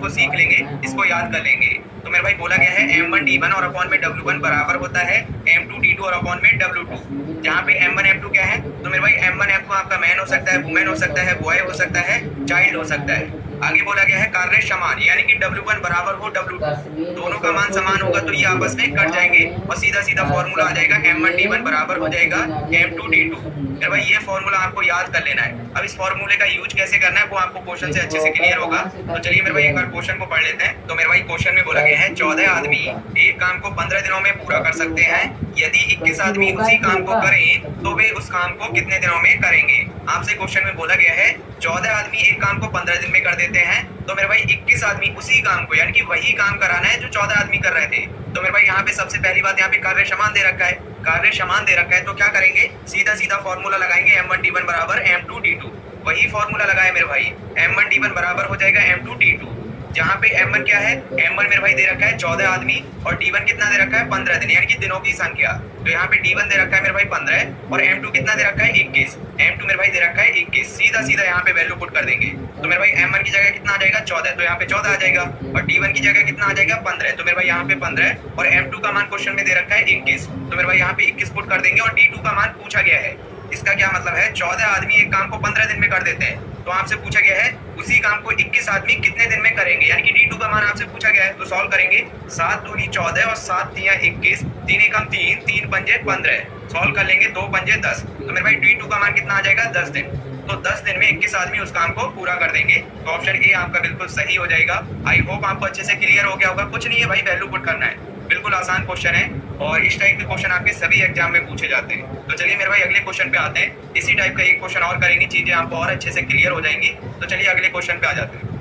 इसको सीख लेंगे, इसको याद कर लेंगे। तो मेरे भाई बोला गया है m1 d1 और अपॉन में w1 बराबर होता है m2 d2 और अपॉन में w2। जहाँ पे m1 m2 क्या है, तो मेरे भाई m1 m2 आपका मैन हो सकता है, वुमेन हो सकता है, बॉय हो सकता है, चाइल्ड हो सकता है। आगे बोला गया है कार्य समान, यानी कि W1 बराबर हो W2, दोनों का मान समान होगा तो ये आपस में कट जाएंगे और सीधा सीधा फॉर्मूला आ जाएगा m1 d1 बराबर हो जाएगा m2 d2। फिर भाई ये फॉर्मूला आपको याद कर लेना है। अब इस फॉर्मूले का यूज कैसे करना है वो आपको क्वेश्चन से अच्छे से क्लियर होगा। तो चलिए मेरे भाई एक बार क्वेश्चन को पढ़ लेते हैं। तो मेरे भाई क्वेश्चन में बोला गया है 14 आदमी एक काम को 15 दिनों में पूरा कर सकते हैं। यदि 21 आदमी उसी काम को करें तो वे उस काम को कितने दिनों में करेंगे। आपसे क्वेश्चन में बोला गया है 14 आदमी एक काम को 15 दिन में कर देते हैं, तो मेरे भाई 21 आदमी उसी काम को, यानी कि वही काम कराना है जो 14 आदमी कर रहे थे। तो मेरे भाई यहाँ पे सबसे पहली बात, यहाँ पे कार्य समान दे रखा है, कार्य समान दे रखा है तो क्या करेंगे, सीधा सीधा फॉर्मूला लगाएंगे m1 d1 बराबर m2 d2। वही फॉर्मूला लगाए मेरे भाई, m1 d1 बराबर हो जाएगा m2 d2। जहाँ पे m1 क्या है, m1 मेरे भाई दे रखा है 14 आदमी और d1 कितना दे रखा है 15 दिन, यानी कि दिनों की संख्या। तो यहाँ पे d1 दे रखा है मेरे भाई 15 और m2 कितना दे रखा है 21। m2 मेरे भाई दे रखा है 21, सीधा सीधा यहाँ पे वैल्यू पुट कर देंगे। तो मेरे भाई m1 की जगह कितना आ जाएगा 14, तो यहाँ पे 14 आ जाएगा और d1 की जगह कितना आ जाएगा 15। तो मेरे भाई यहाँ पे 15 और m2 का मान क्वेश्चन में दे रखा है 21, तो मेरे भाई यहाँ पे 21 पुट कर देंगे और d2 का मान पूछा गया है। इसका क्या मतलब है, 14 आदमी एक काम को 15 दिन में कर देते हैं, तो आपसे पूछा गया है उसी काम को 21 आदमी कितने दिन में करेंगे, यानी कि d2 का मान आपसे पूछा गया है। तो सॉल्व करेंगे, 7 दूनी 14 और 7 तिया 21, 3 एकम 3, 3 पंजे 15, सॉल्व कर लेंगे 2 पंजे 10। तो मेरे भाई d2 का मान कितना आ जाएगा 10 दिन। तो 10 दिन में 21 आदमी उस काम को पूरा कर देंगे। तो ऑप्शन ए आपका बिल्कुल सही हो जाएगा। आई होप आपको अच्छे से क्लियर हो गया होगा। कुछ नहीं है भाई, वैल्यू पुट करना है, बिल्कुल आसान क्वेश्चन है और इस टाइप के क्वेश्चन आपके सभी एग्जाम में पूछे जाते हैं। तो चलिए मेरे भाई अगले क्वेश्चन पे आते हैं। इसी टाइप का एक क्वेश्चन और करेंगे, चीजें आपको और अच्छे से क्लियर हो जाएंगी। तो चलिए अगले क्वेश्चन पे आ जाते हैं।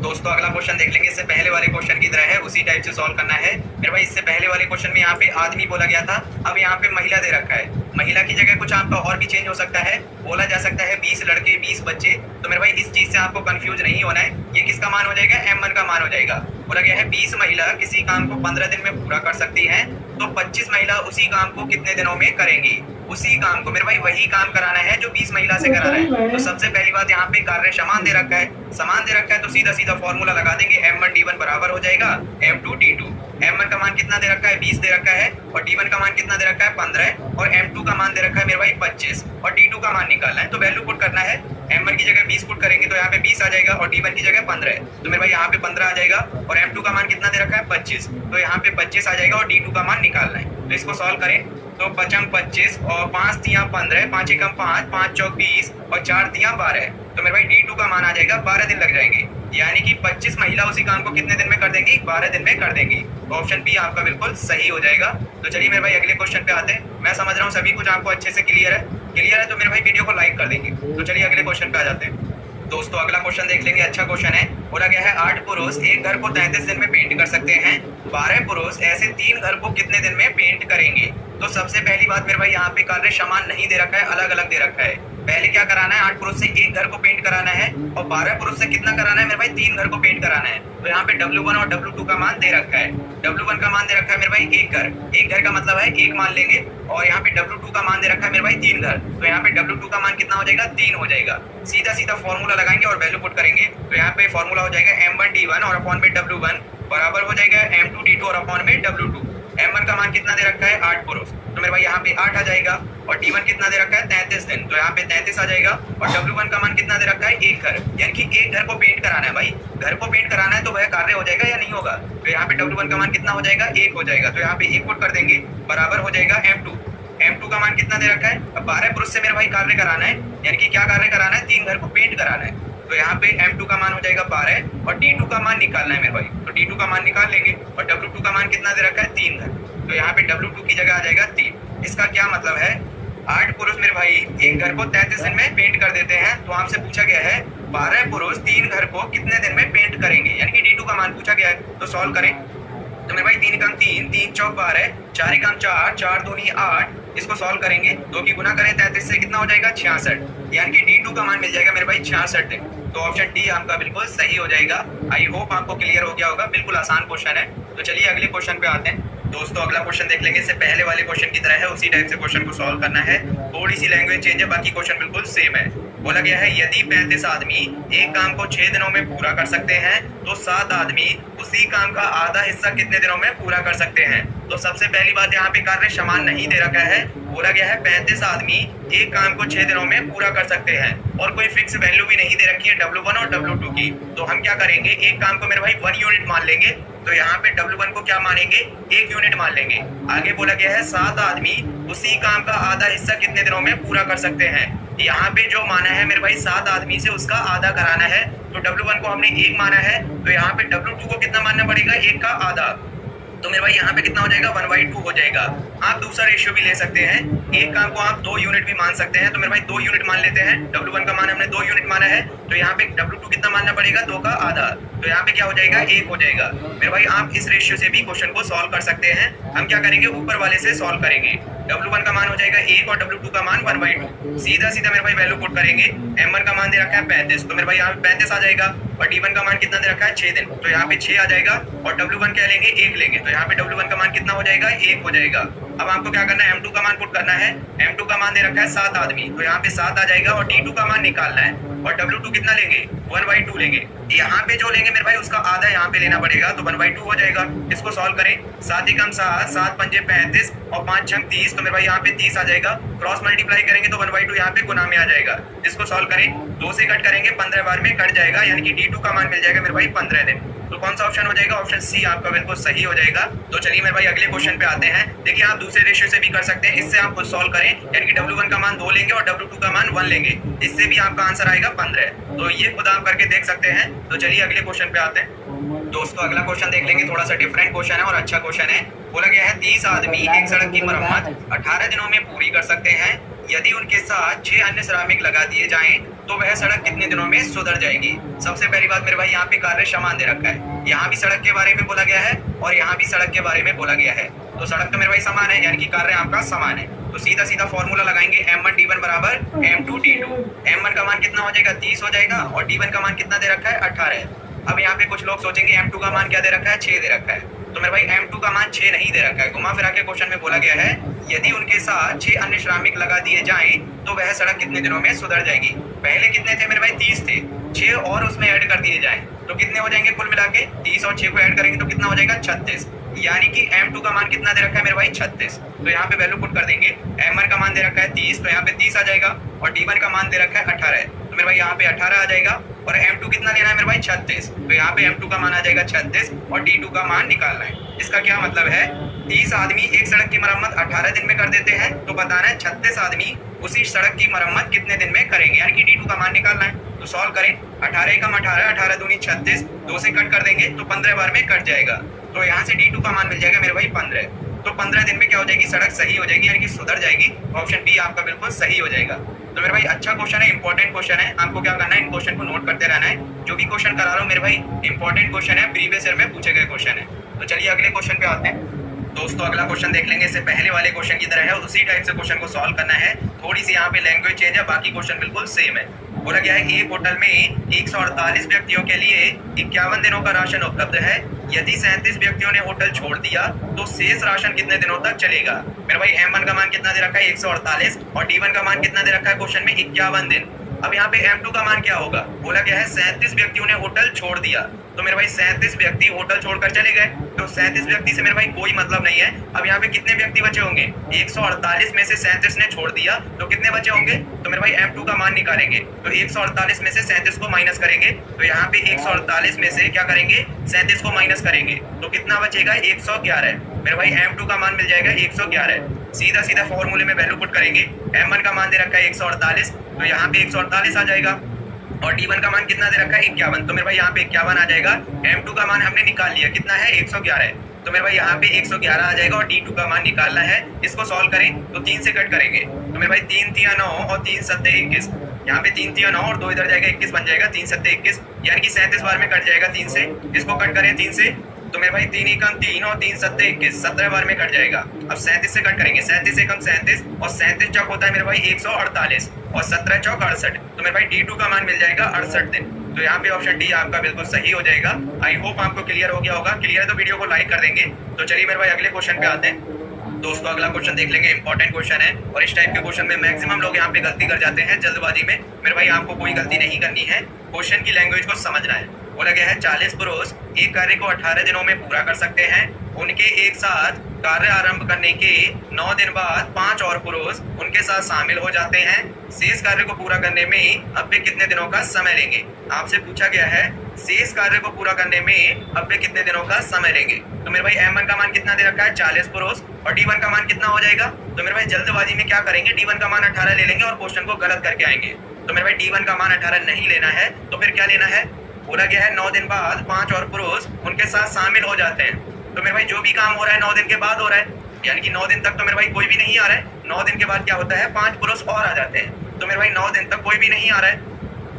दोस्तों अगला क्वेश्चन देख लेंगे, इससे पहले वाले क्वेश्चन की तरह है, उसी टाइप से सॉल्व करना है। मेरे भाई इससे पहले वाले क्वेश्चन में यहाँ पे आदमी बोला गया था, अब यहाँ पे महिला दे रखा है। महिला की जगह कुछ आपका और भी चेंज हो सकता है, बोला जा सकता है 20 लड़के 20 बच्चे। तो मेरे भाई इस चीज से आपको कंफ्यूज नहीं होना है। ये किसका मान हो जाएगा, m1 का मान हो जाएगा। बोला गया है 20 महिला किसी काम को 15 दिन में पूरा कर सकती हैं, तो 25 महिला उसी काम को कितने दिनों में करेंगी। उसी काम को मेरे भाई वही काम कराना है जो 20 महिला से कराना है। तो सबसे पहली बात यहाँ पे कार्य समान दे रखा है, समान दे रखा है तो सीधा सीधा फॉर्मूला लगा देंगे, m1 d1 बराबर हो जाएगा m2 d2। m1 का मान कितना दे रखा है 20 दे रखा है और d1 का मान कितना दे रखा है 15 और m2 का मान दे रखा है मेरे भाई 25 और d2 का मान निकालना है। तो वैल्यू पुट करना है, m1 की जगह 20 पुट करेंगे तो यहाँ पे 20 आ जाएगा और d1 की जगह 15, तो मेरे भाई यहाँ पे 15 आ जाएगा और m2 का मान कितना दे रखा है 25, तो यहाँ पे 25 आ जाएगा और d2 का मान निकालना है। तो इसको सॉल्व करें तो 5 25 और 5 तिया 15, 5 एकम 5, 5 चौक 20 और 4 तिया 12। तो मेरे भाई d2 का मान आ जाएगा 12 दिन लग जाएंगे, यानी कि 25 महिला उसी काम को कितने दिन में कर देंगी, 12 दिन में कर देंगी। तो ऑप्शन बी आपका बिल्कुल सही हो जाएगा। तो चलिए मेरे भाई अगले क्वेश्चन पे आते हैं। मैं समझ रहा हूँ सभी कुछ आपको अच्छे से क्लियर है तो मेरे भाई वीडियो को लाइक कर देंगे। तो चलिए अगले क्वेश्चन पे आ जाते हैं। दोस्तों अगला क्वेश्चन देख लेंगे, अच्छा क्वेश्चन है। बोला गया है 8 पुरुष एक घर को 33 दिन में पेंट कर सकते हैं, 12 पुरुष ऐसे 3 घर को कितने दिन में पेंट करेंगे। तो सबसे पहली बात मेरे भाई यहाँ पे कार्य समान नहीं दे रखा है, अलग अलग दे रखा है। पहले क्या कराना है, 8 पुरुष से एक घर को पेंट कराना है और 12 पुरुष से कितना कराना है मेरे भाई 3 घर को पेंट कराना है। तो यहाँ पे W1 और W2 का मान दे रखा है। W1 का मान दे रखा है मेरे भाई एक घर का मतलब है एक मान लेंगे और यहाँ पे W2 का मान दे रखा है मेरे भाई 3 घर, तो यहाँ पे W2 का मान कितना हो जाएगा 3 हो जाएगा। सीधा सीधा फॉर्मूला लगाएंगे और वैल्यू पुट करेंगे तो यहाँ पे फॉर्मूला हो जाएगा m1 d1 और अपॉन में w1 बराबर हो जाएगा m2 d2 और अपॉन में w2। m1 का मान कितना दे रखा है 8 पुरुष, तो मेरे भाई यहाँ पे 8 आ जाएगा और d1 कितना दे रखा है 33 दिन, तो यहाँ पे 33 आ जाएगा और w1 का मान कितना दे रखा है एक घर, यानी कि एक घर को पेंट कराना है। भाई घर को पेंट कराना है तो वह कार्य हो जाएगा या नहीं होगा। तो यहाँ पे w1 का मान कितना हो जाएगा 1 हो जाएगा, तो यहाँ पे 1 पुट कर देंगे बराबर हो जाएगा m2 का मान कितना दे रखा है। अब 12 पुरुष से मेरे भाई कार्य कराना है, यानी कि क्या कार्य कराना है 3 घर को पेंट कराना है। तो यहाँ पे m2 का मान हो जाएगा 12 और d2 का मान निकालना है मेरे भाई, तो d2 का मान निकाल लेंगे और w2 का मान कितना दे रखा है 3 घर, तो यहाँ पे w2 की जगह आ जाएगा 3। इसका क्या मतलब है, 8 पुरुष मेरे भाई एक घर को 33 दिन में पेंट कर देते हैं, तो आपसे पूछा गया है 12 पुरुष 3 घर को कितने दिन में पेंट करेंगे, यानी कि d2 का मान पूछा गया है। तो सॉल्व करें तो मेरे भाई 3 एकम 3, 3 चौक 12, 4 एकम 4, 4 दूनी 8। इसको सॉल्व करेंगे, 2 की गुना करें 33 से कितना हो जाएगा 66, यानी कि d2 का मान मिल जाएगा मेरे भाई 66 दिन। तो ऑप्शन डी आपका बिल्कुल सही हो जाएगा। आई होप आपको क्लियर हो गया होगा, बिल्कुल आसान क्वेश्चन है। तो चलिए अगले क्वेश्चन पे आते हैं। दोस्तों अगला क्वेश्चन देख लेंगे, इससे पहले वाले क्वेश्चन की तरह है, उसी टाइप से क्वेश्चन को सॉल्व करना है। थोड़ी सी लैंग्वेज चेंज है, बाकी क्वेश्चन बिल्कुल सेम है। बोला गया है यदि 35 आदमी एक काम को 6 दिनों में पूरा कर सकते हैं तो 7 आदमी उसी काम का आधा हिस्सा कितने दिनों में पूरा कर सकते हैं। तो सबसे पहली बात यहाँ पे कार्य समान नहीं दे रखा है। बोला गया है 35 आदमी एक काम को 6 दिनों में पूरा कर सकते हैं और कोई फिक्स वैल्यू भी नहीं दे रखी है W1 और W2 की। तो हम क्या करेंगे, एक काम को मेरे भाई 1 यूनिट मान लेंगे। तो यहाँ पे W1 को क्या मानेंगे, 1 यूनिट मान लेंगे। आगे बोला गया है 7 आदमी उसी काम का आधा हिस्सा कितने दिनों में पूरा कर सकते हैं। यहाँ पे जो माना है मेरे भाई 7 आदमी से उसका आधा कराना है। तो W1 को हमने 1 माना है, तो यहाँ पे W2 को कितना मानना पड़ेगा, 1 का आधा। तो मेरे भाई यहाँ पे कितना हो जाएगा, 1/2 हो जाएगा। आप दूसरा रेशियो भी ले सकते हैं, एक काम को आप 2 यूनिट भी मान सकते हैं। तो मेरे भाई 2 यूनिट मान लेते हैं। W1 का मान हमने 2 यूनिट माना है, तो यहाँ पे W2 कितना मानना पड़ेगा, 2 का आधा। तो यहाँ पे क्या हो जाएगा, 1 हो जाएगा। मेरे भाई आप इस रेशियो से भी क्वेश्चन को सॉल्व कर सकते हैं। हम क्या करेंगे, ऊपर वाले से सॉल्व करेंगे। W1 का मान हो जाएगा 1 और W2 का मान 1/2। सीधा सीधा मेरे भाई वैल्यू पुट करेंगे। M1 का मान दे रखा है 35, तो मेरे भाई यहाँ पे 35 आ जाएगा। और D1 का मान कितना दे रखा है, 6 दिन, तो यहाँ पे 6 आ जाएगा। और W1 क्या लेंगे, 1 लेंगे, तो यहाँ पे W1 का मान कितना हो जाएगा, 1 हो जाएगा। अब आपको क्या करना है, M2 का मान पुट करना है। M2 का मान दे रखा है 7 आदमी, तो यहाँ पे 7 आ जाएगा। और D2 का मान निकालना है। और W2 कितना लेंगे, 1/2 लेंगे। यहाँ पे जो लेंगे मेरे भाई उसका आधा यहाँ पे लेना पड़ेगा, तो 1/2 हो जाएगा। इसको सॉल्व करें, 7 एकम 7, 7 पंजे 35 और 5 छंग 30, तो मेरे भाई यहाँ पे 30 आ जाएगा। क्रॉस मल्टीप्लाई करेंगे तो 1/2 यहाँ पे गुना में आ जाएगा। इसको सॉल्व करें, 2 से कट करेंगे 15 बार में कट जाएगा, यानी कि D2 का मान मिल जाएगा मेरे भाई 15 दिन। तो कौन सा ऑप्शन हो जाएगा, ऑप्शन सी आपका बिल्कुल सही हो जाएगा। तो चलिए मेरे भाई अगले क्वेश्चन पे आते हैं। देखिए आप दूसरे रेशियो से भी कर सकते हैं, इससे आप खुद सॉल्व करें, यानी कि W1 का मान 2 लेंगे और W2 का मान 1 लेंगे। इससे भी आपका आंसर आएगा 15। तो ये खुद आप करके देख सकते हैं। तो चलिए अगले क्वेश्चन पे आते हैं। दोस्तों अगला क्वेश्चन देख लेंगे, थोड़ा सा डिफरेंट क्वेश्चन है और अच्छा क्वेश्चन है। बोला गया है 30 आदमी एक सड़क की मरम्मत 18 दिनों में पूरी कर सकते हैं। यदि उनके साथ 6 अन्य श्रमिक लगा दिए जाएं तो वह सड़क कितने दिनों में सुधर जाएगी। सबसे पहली बात मेरे भाई यहाँ पे कार्य समान दे रखा है। यहाँ भी सड़क के बारे में बोला गया है और यहाँ भी सड़क के बारे में बोला गया है। तो सड़क तो मेरे भाई समान है, यानी कि कार्य आपका समान है। तो सीधा सीधा फॉर्मूला लगाएंगे, M1D1 बराबर M2D2। M1 का मान कितना हो जाएगा, 30 हो जाएगा। और D1 का मान कितना दे रखा है, 18। अब यहाँ पे कुछ लोग सोचेंगे M2 का मान क्या दे रखा है, 6 दे रखा है। तो मेरे भाई M2 का मान 6 नहीं दे रखा है। घुमा फिरा के क्वेश्चन में बोला गया है यदि उनके साथ 6 अन्य श्रमिक लगा दिए जाएं तो वह सड़क कितने दिनों में सुधर जाएगी। पहले कितने थे मेरे भाई, 30 थे, 6 और उसमें ऐड कर दिए जाएं तो कितने हो जाएंगे कुल मिला के, 30 और 6 को ऐड करेंगे तो कितना हो जाएगा, 36। यानी कि M2 का मान कितना दे रखा है मेरे भाई, 36। तो यहाँ पे वैल्यू पुट कर देंगे। M1 का मान दे रखा है 30, तो यहाँ पे 30 आ जाएगा। और D1 का मान दे रखा है 18, तो मेरे भाई यहाँ पे 18 आ जाएगा। और M2 कितना लेना है मेरे भाई, 36, तो यहाँ पे M2 का मान आ जाएगा 36 और D2 का मान निकालना है। इसका क्या मतलब है, 30 आदमी एक सड़क की मरम्मत 18 दिन में कर देते हैं, तो बताना है 36 आदमी उसी सड़क की मरम्मत कितने दिन में करेंगे, यानी कि D2 का मान निकालना है। तो सॉल्व करें, 18 एकम 18, 18 दूनी 36, 2 से कट कर देंगे तो 15 बार में कट जाएगा। तो यहाँ से D2 का मान मिल जाएगा मेरे भाई 15। तो 15 दिन में क्या हो जाएगी, सड़क सही हो जाएगी, यानी कि सुधर जाएगी। ऑप्शन बी आपका बिल्कुल सही हो जाएगा। तो मेरे भाई अच्छा क्वेश्चन है, इंपॉर्टेंट क्वेश्चन है। आपको क्या करना है, इन क्वेश्चन को नोट करते रहना है। जो भी क्वेश्चन करा रहा हूँ मेरे भाई इंपॉर्टेंट क्वेश्चन है, प्रीवियस ईयर में पूछे गए क्वेश्चन है। तो चलिए अगले क्वेश्चन पे आते हैं। दोस्तों अगला क्वेश्चन देख लेंगे, इससे पहले वाले क्वेश्चन की तरह है, उसी टाइप से क्वेश्चन को सॉल्व करना है। थोड़ी सी यहाँ पे लैंग्वेज चेंज है, बाकी क्वेश्चन बिल्कुल सेम है। बोला गया है एक होटल में 148 व्यक्तियों के लिए 51 दिनों का राशन उपलब्ध है। यदि 37 व्यक्तियों ने होटल छोड़ दिया तो शेष राशन कितने दिनों तक चलेगा। मेरे भाई M1 का मान कितना दे रखा है, 148, और D1 का मान कितना दे रखा है क्वेश्चन में, 51 दिन। अब यहाँ पे M2 का मान क्या होगा, बोला गया है 37 व्यक्तियों ने होटल छोड़ दिया। तो मेरे भाई 37 व्यक्ति होटल छोड़कर चले गए, तो 37 व्यक्ति से मेरे भाई कोई मतलब नहीं है। अब यहाँ पे कितने व्यक्ति बचे होंगे, 148 में से 37 ने छोड़ दिया, तो कितने बचे होंगे। तो मेरे भाई M2 का मान निकालेंगे, तो 148 में से 37 को माइनस करेंगे। तो यहाँ पे 148 में से क्या करेंगे, 37 को माइनस करेंगे, तो कितना बचेगा, 111। मेरे भाई M2 का मान मिल जाएगा 111। सीधा सीधा फॉर्मूले में वैल्यू पुट करेंगे। M1 का मान दे रखा है 148, तो यहाँ पे 148 आ जाएगा। और D1 का मान कितना दे रखा है, 51, तो मेरे भाई यहाँ पे 51 आ जाएगा। M2 का मान हमने निकाल लिया, कितना है, 111, तो मेरे भाई यहाँ पे 111 आ जाएगा। और D2 का मान निकालना है, इसको सॉल्व करें तो 3 से कट करेंगे, तो मेरे भाई 3 3 9 और 3 7 21, यहाँ पे 3 3 9 और 2 इधर जाएगा, 21 बन जाएगा, 3 7 21, यानी कि 37 बार में कट जाएगा 3 से। इसको कट करें 3 से, तो मेरे भाई 3 एकम 3 और 3 7 21, 17 बार में कट जाएगा। अब 37 से कट करेंगे, 37 एकम 37 और 37 चौक होता है मेरे भाई 148 और 17 चौक 68, तो मेरे भाई D2 का मान मिल जाएगा 68 दिन। तो यहाँ पे ऑप्शन डी आपका बिल्कुल सही हो जाएगा। आई होप आपको क्लियर हो गया होगा। क्लियर है तो वीडियो को लाइक कर देंगे। तो चलिए मेरे भाई अगले क्वेश्चन पे आते हैं। दोस्तों अगला क्वेश्चन देख लेंगे, इंपॉर्टेंट क्वेश्चन है और इस टाइप के क्वेश्चन में मैक्सिमम लोग यहाँ पे गलती कर जाते हैं जल्दबाजी में। मेरे भाई आपको कोई गलती नहीं करनी है, क्वेश्चन की लैंग्वेज को समझना है। बोला गया है 40 पुरुष एक कार्य को 18 दिनों में पूरा कर सकते हैं। उनके एक साथ कार्य आरंभ करने के 9 दिन बाद 5 और पुरुष उनके साथ शामिल हो जाते हैं। शेष कार्य को पूरा करने में अब वे कितने दिनों का समय लेंगे? आपसे पूछा गया है शेष कार्य को पूरा करने में अब वे कितने दिनों का समय लेंगे। तो मेरे भाई M1 का मान कितना दे रखा है 40 पुरुष और D1 का मान कितना हो जाएगा? तो मेरे भाई जल्दबाजी में क्या करेंगे, D1 का मान 18 ले लेंगे और क्वेश्चन को गलत करके आएंगे। तो मेरे भाई D1 का मान 18 नहीं लेना है, तो फिर क्या लेना है? बोला गया है 9 दिन बाद 5 और पुरुष उनके साथ शामिल हो जाते हैं। तो मेरे भाई जो भी काम हो रहा है 9 दिन के बाद हो रहा है, यानी कि 9 दिन तक तो मेरे भाई कोई भी नहीं आ रहा है। 9 दिन के बाद क्या होता है, 5 पुरुष और आ जाते हैं। तो मेरे भाई 9 दिन तक कोई भी नहीं आ रहा है।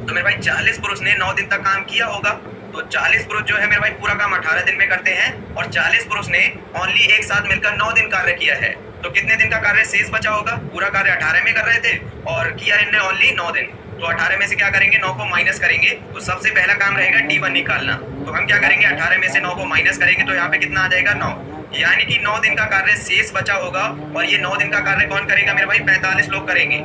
तो मेरे भाई 40 पुरुष ने 9 दिन तक काम किया होगा। तो 40 पुरुष जो है मेरे भाई पूरा काम 18 दिन में करते हैं और 40 पुरुष ने ओनली एक साथ मिलकर 9 दिन कार्य किया है। तो कितने दिन का कार्य शेष बचा होगा? पूरा कार्य 18 में कर रहे थे और किया इनने ओनली 9 दिन। तो 18 में से क्या करेंगे, 9 को माइनस करेंगे। तो सबसे पहला काम रहेगा D1 निकालना। तो हम क्या करेंगे, 18 में से 9 को माइनस करेंगे तो यहाँ पे कितना आ जाएगा 9, यानी कि 9 दिन का कार्य शेष बचा होगा। और ये 9 दिन का कार्य कौन करेगा मेरे भाई? 45 लोग करेंगे,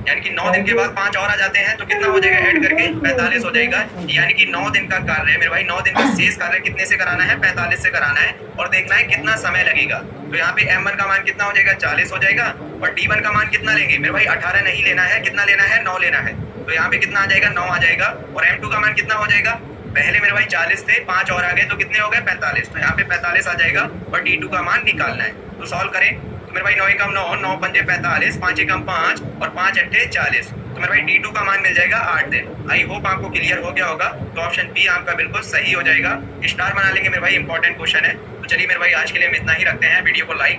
यानी कि 9 दिन के बाद 5 और आ जाते हैं तो कितना हो जाएगा, ऐड करके 45 हो जाएगा। यानी कि 9 दिन का कार्य मेरे भाई 9 दिन का शेष कार्य कितने से कराना है, 45 से कराना है और देखना है कितना समय लगेगा। तो यहाँ पे M1 का मान कितना हो जाएगा, 40 हो जाएगा और D1 का मान कितना लेंगे मेरे भाई? 18 नहीं लेना है, कितना लेना है, 9 लेना है। तो यहाँ पे कितना आ जाएगा, 9 आ जाएगा। और M2 का मान कितना हो जाएगा? पहले मेरे भाई 40 थे, 5 और आ गए तो कितने हो गए, 45। तो यहाँ पे 45 आ जाएगा और D2 का मान निकालना है। तो सॉल्व करें तो मेरे भाई 9 एकम 9, 9 पंजे 45, 5 एकम 5 और 5 अट्ठे 40। तो मेरे भाई D2 का मान मिल जाएगा 8 दिन। आई होप आपको क्लियर हो गया होगा। तो ऑप्शन बी आपका बिल्कुल सही हो जाएगा। स्टार बना लेंगे मेरे भाई, इंपॉर्टेंट क्वेश्चन है। तो चलिए मेरे भाई आज के लिए हम इतना ही रखते हैं। वीडियो को लाइक